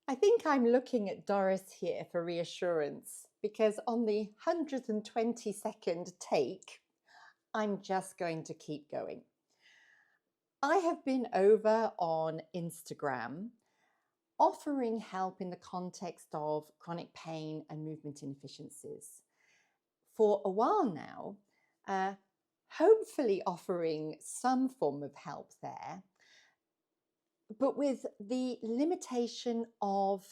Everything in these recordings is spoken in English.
I think I'm looking at Doris here for reassurance because on the 122nd take, I'm just going to keep going. I have been over on Instagram offering help in the context of chronic pain and movement inefficiencies for a while now, hopefully offering some form of help there, but with the limitation of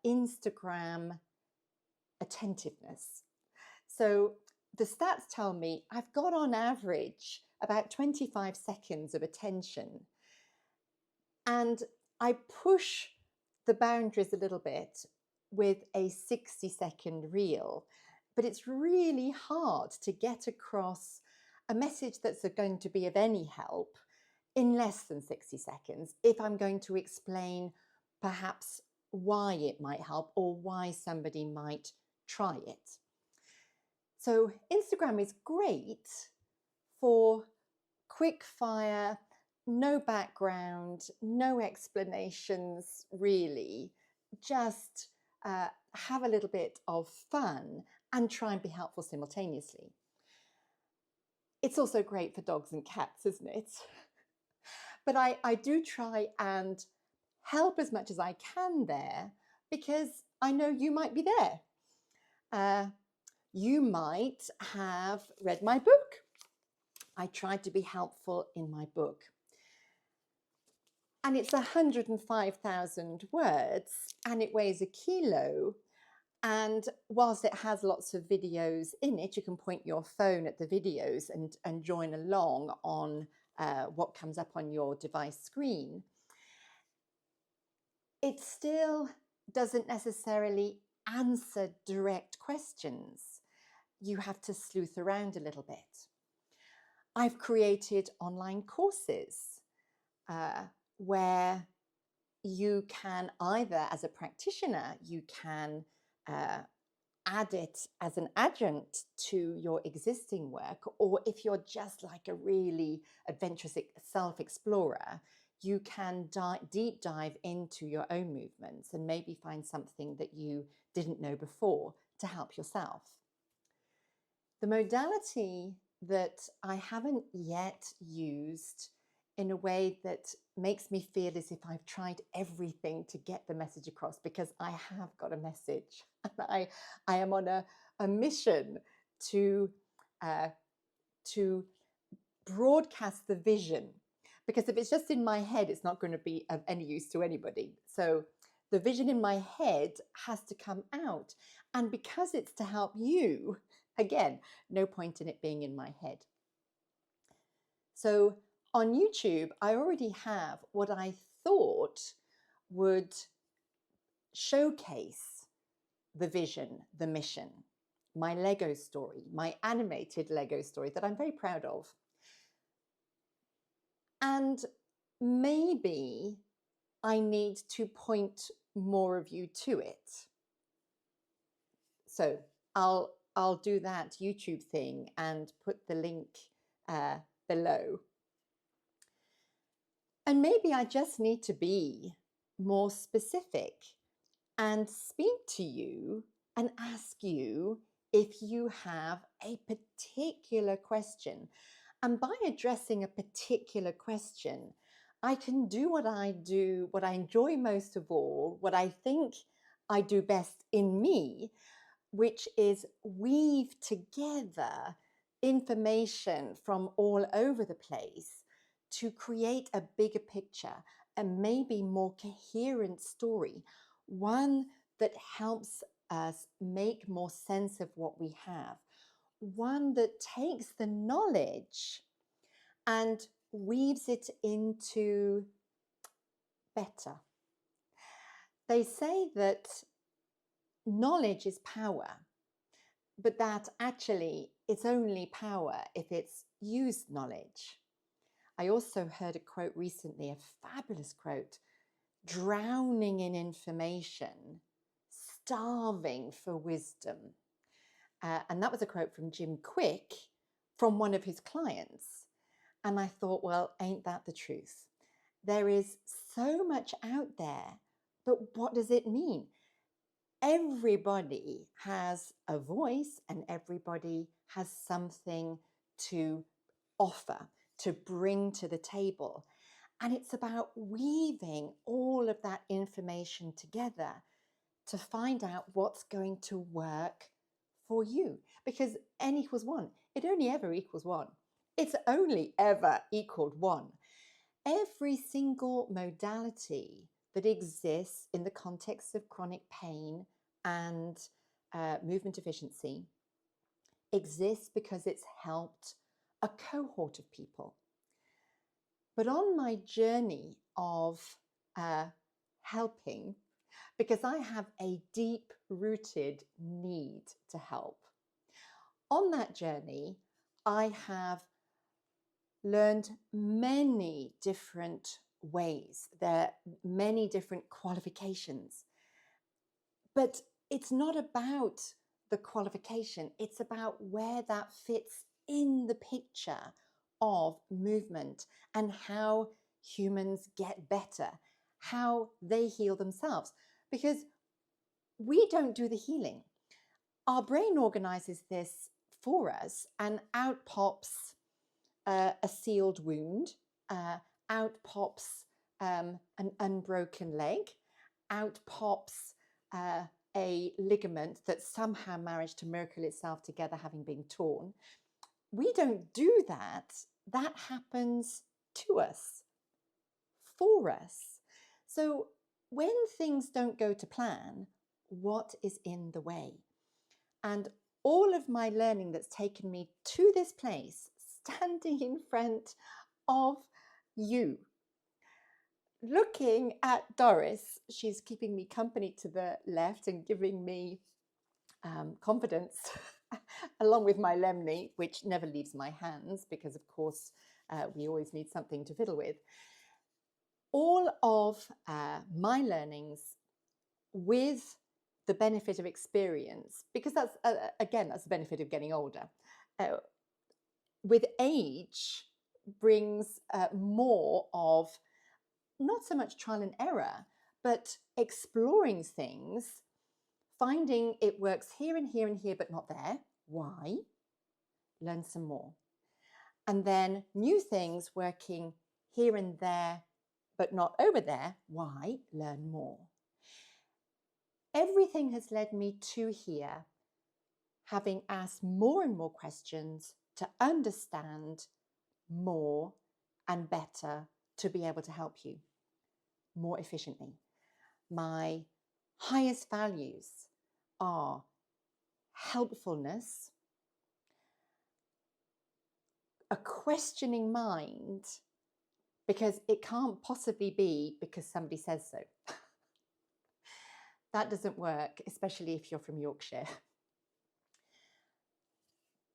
Instagram attentiveness. So the stats tell me I've got on average about 25 seconds of attention. And I push the boundaries a little bit with a 60-second reel. But it's really hard to get across a message that's going to be of any help in less than 60 seconds if I'm going to explain perhaps why it might help or why somebody might try it. So Instagram is great for quick fire, no background, no explanations really, just have a little bit of fun and try and be helpful simultaneously. It's also great for dogs and cats, isn't it? But I do try and help as much as I can there because I know you might be there. You might have read my book. I tried to be helpful in my book. And it's 105,000 words and it weighs a kilo. And whilst it has lots of videos in it, you can point your phone at the videos and join along on what comes up on your device screen. It still doesn't necessarily answer direct questions. You have to sleuth around a little bit. I've created online courses where you can either, as a practitioner, you can add it as an adjunct to your existing work, or if you're just like a really adventurous self-explorer, you can deep dive into your own movements and maybe find something that you didn't know before to help yourself. The modality that I haven't yet used in a way that makes me feel as if I've tried everything to get the message across, because I have got a message and I am on a mission to broadcast the vision, because if it's just in my head, it's not going to be of any use to anybody. So the vision in my head has to come out. And because it's to help you, again, no point in it being in my head. So on YouTube, I already have what I thought would showcase the vision, the mission, my Lego story, my animated Lego story that I'm very proud of. And maybe I need to point more of you to it. So I'll do that YouTube thing and put the link below. And maybe I just need to be more specific and speak to you and ask you if you have a particular question. And by addressing a particular question, I can do what I do, what I enjoy most of all, what I think I do best in me, which is weave together information from all over the place to create a bigger picture, a maybe more coherent story, one that helps us make more sense of what we have, one that takes the knowledge and weaves it into better. They say that knowledge is power, but that actually it's only power if it's used knowledge. I also heard a quote recently, a fabulous quote: drowning in information, starving for wisdom. And that was a quote from Jim Quick from one of his clients. And I thought, well, ain't that the truth? There is so much out there, But what does it mean? Everybody has a voice and everybody has something to offer, to bring to the table. And it's about weaving all of that information together to find out what's going to work for you. Because n equals 1, it only ever equals 1. It's only ever equaled 1. Every single modality that exists in the context of chronic pain and movement deficiency exists because it's helped a cohort of people. But on my journey of helping, because I have a deep-rooted need to help, on that journey, I have learned many different ways. There are many different qualifications. But it's not about the qualification. It's about where that fits in the picture of movement and how humans get better, how they heal themselves. Because we don't do the healing. Our brain organizes this for us, and out pops a sealed wound, out pops an unbroken leg, out pops a ligament that somehow managed to miracle itself together, having been torn. We don't do that. That happens to us, for us. So when things don't go to plan, what is in the way? And all of my learning that's taken me to this place, standing in front of you, looking at Doris, she's keeping me company to the left and giving me confidence, along with my lemni, which never leaves my hands because, of course, we always need something to fiddle with. All of my learnings with the benefit of experience, because that's, again, that's the benefit of getting older. With age brings more of not so much trial and error, but exploring things, finding it works here and here and here, but not there. Why? Learn some more. And then new things working here and there, but not over there. Why? Learn more. Everything has led me to here, having asked more and more questions to understand more and better to be able to help you more efficiently. My highest values are helpfulness, a questioning mind, because it can't possibly be because somebody says so. That doesn't work, especially if you're from Yorkshire.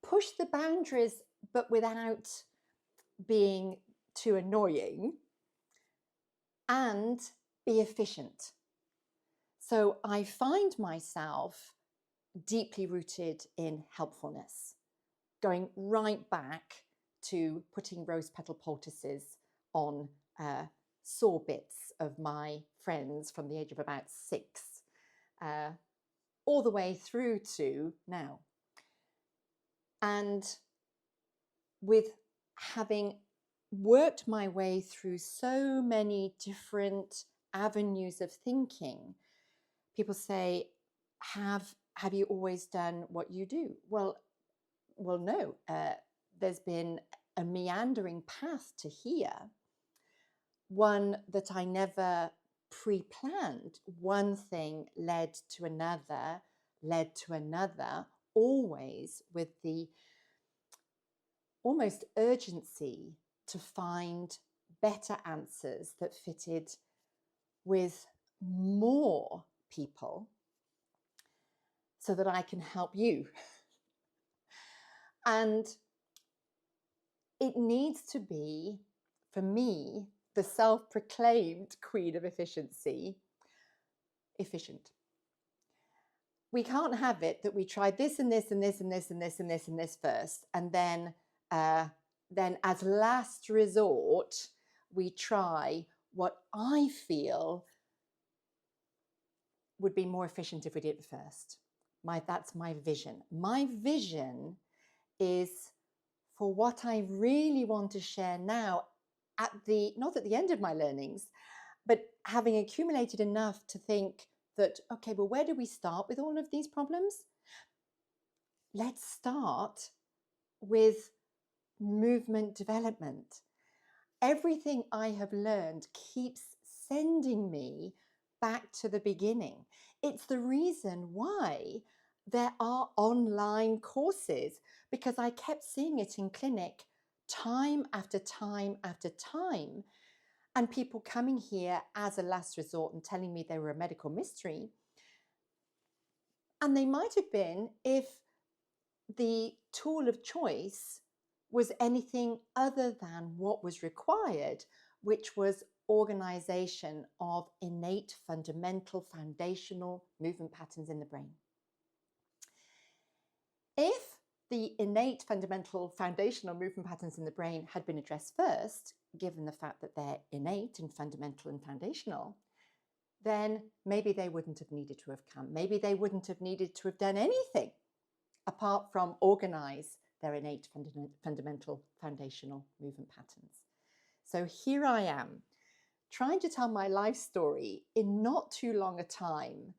Push the boundaries, but without being too annoying, and be efficient. So I find myself deeply rooted in helpfulness, going right back to putting rose petal poultices on sore bits of my friends from the age of about 6, all the way through to now. And with having worked my way through so many different avenues of thinking, people say, have you always done what you do? Well, no. There's been a meandering path to here, one that I never pre-planned. One thing led to another, always with the almost urgency to find better answers that fitted with more people so that I can help you. And it needs to be, for me, the self-proclaimed queen of efficiency, efficient. We can't have it that we try this and this and this and this and this and this and this first, and then as last resort, we try what I feel would be more efficient if we did it first. That's my vision. My vision is for what I really want to share now not at the end of my learnings, but having accumulated enough to think that, okay, well, where do we start with all of these problems? Let's start with movement development. Everything I have learned keeps sending me back to the beginning. It's the reason why there are online courses, because I kept seeing it in clinic time after time after time, and people coming here as a last resort and telling me they were a medical mystery. And they might have been if the tool of choice was anything other than what was required, which was organization of innate, fundamental, foundational movement patterns in the brain. If the innate, fundamental, foundational movement patterns in the brain had been addressed first, given the fact that they're innate and fundamental and foundational, then maybe they wouldn't have needed to have come. Maybe they wouldn't have needed to have done anything apart from organize their innate, fundamental, foundational movement patterns. So here I am, trying to tell my life story in not too long a time,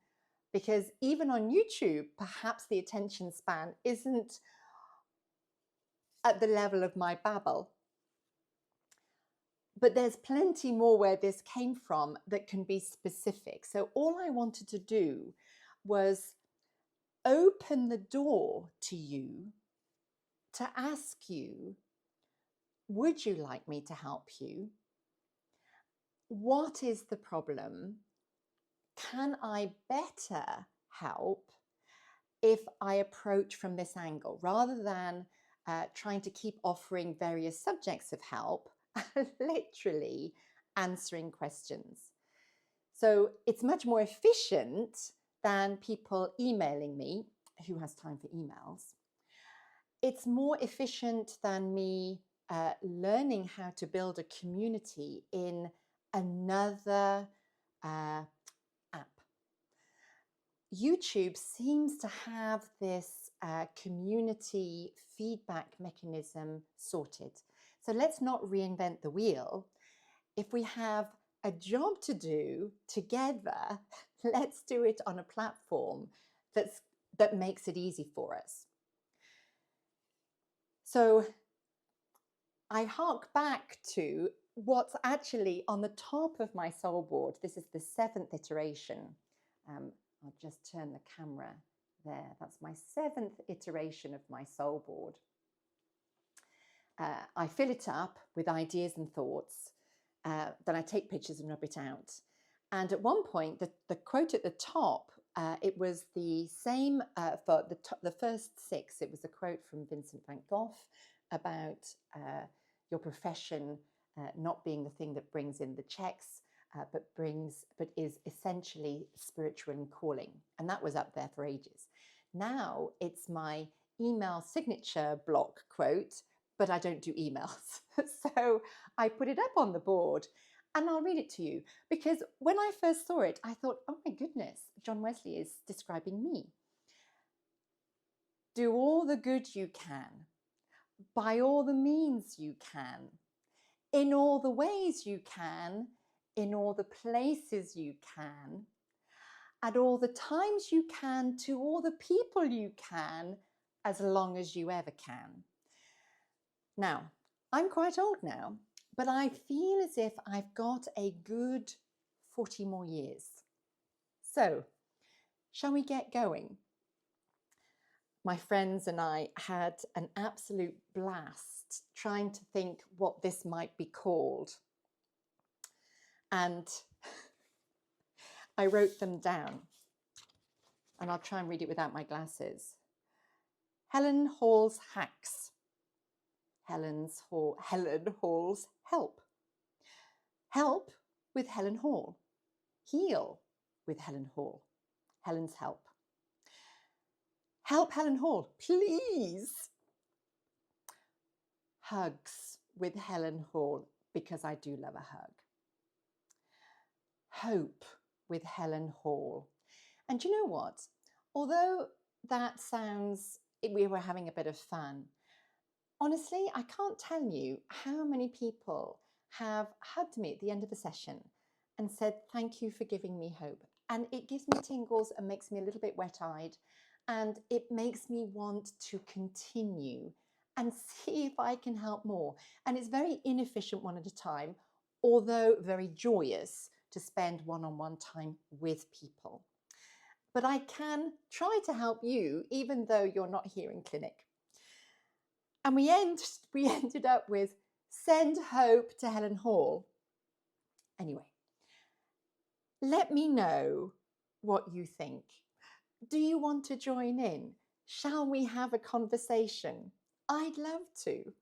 because even on YouTube, perhaps the attention span isn't at the level of my babble. But there's plenty more where this came from that can be specific. So all I wanted to do was open the door to you to ask you, would you like me to help you? What is the problem? Can I better help if I approach from this angle, rather than trying to keep offering various subjects of help, literally answering questions? So it's much more efficient than people emailing me. Who has time for emails? It's more efficient than me learning how to build a community in another app. YouTube seems to have this community feedback mechanism sorted. So let's not reinvent the wheel. If we have a job to do together, let's do it on a platform that makes it easy for us. So I hark back to what's actually on the top of my soul board. This is the 7th iteration. I'll just turn the camera there. That's my 7th iteration of my soul board. I fill it up with ideas and thoughts. Then I take pictures and rub it out. And at one point, the quote at the top, it was the same for the first 6. It was a quote from Vincent van Gogh about your profession not being the thing that brings in the checks, but is essentially spiritual and calling. And that was up there for ages. Now it's my email signature block quote, but I don't do emails. So I put it up on the board and I'll read it to you, because when I first saw it, I thought, oh my goodness, John Wesley is describing me. Do all the good you can, by all the means you can, in all the ways you can, in all the places you can, at all the times you can, to all the people you can, as long as you ever can. Now, I'm quite old now, but I feel as if I've got a good 40 more years. So, shall we get going? My friends and I had an absolute blast trying to think what this might be called. And I wrote them down, and I'll try and read it without my glasses. Helen Hall's Hacks. Helen Hall's Help. Help with Helen Hall. Heal with Helen Hall. Helen's Help. Help Helen Hall, please. Hugs with Helen Hall, because I do love a hug. Hope with Helen Hall. And you know what? Although that sounds, we were having a bit of fun, honestly, I can't tell you how many people have hugged me at the end of a session and said, thank you for giving me hope. And it gives me tingles and makes me a little bit wet-eyed. And it makes me want to continue and see if I can help more. And it's very inefficient one at a time, although very joyous to spend one-on-one time with people. But I can try to help you, even though you're not here in clinic. And we ended up with send hope to Helen Hall. Anyway, let me know what you think. Do you want to join in? Shall we have a conversation? I'd love to.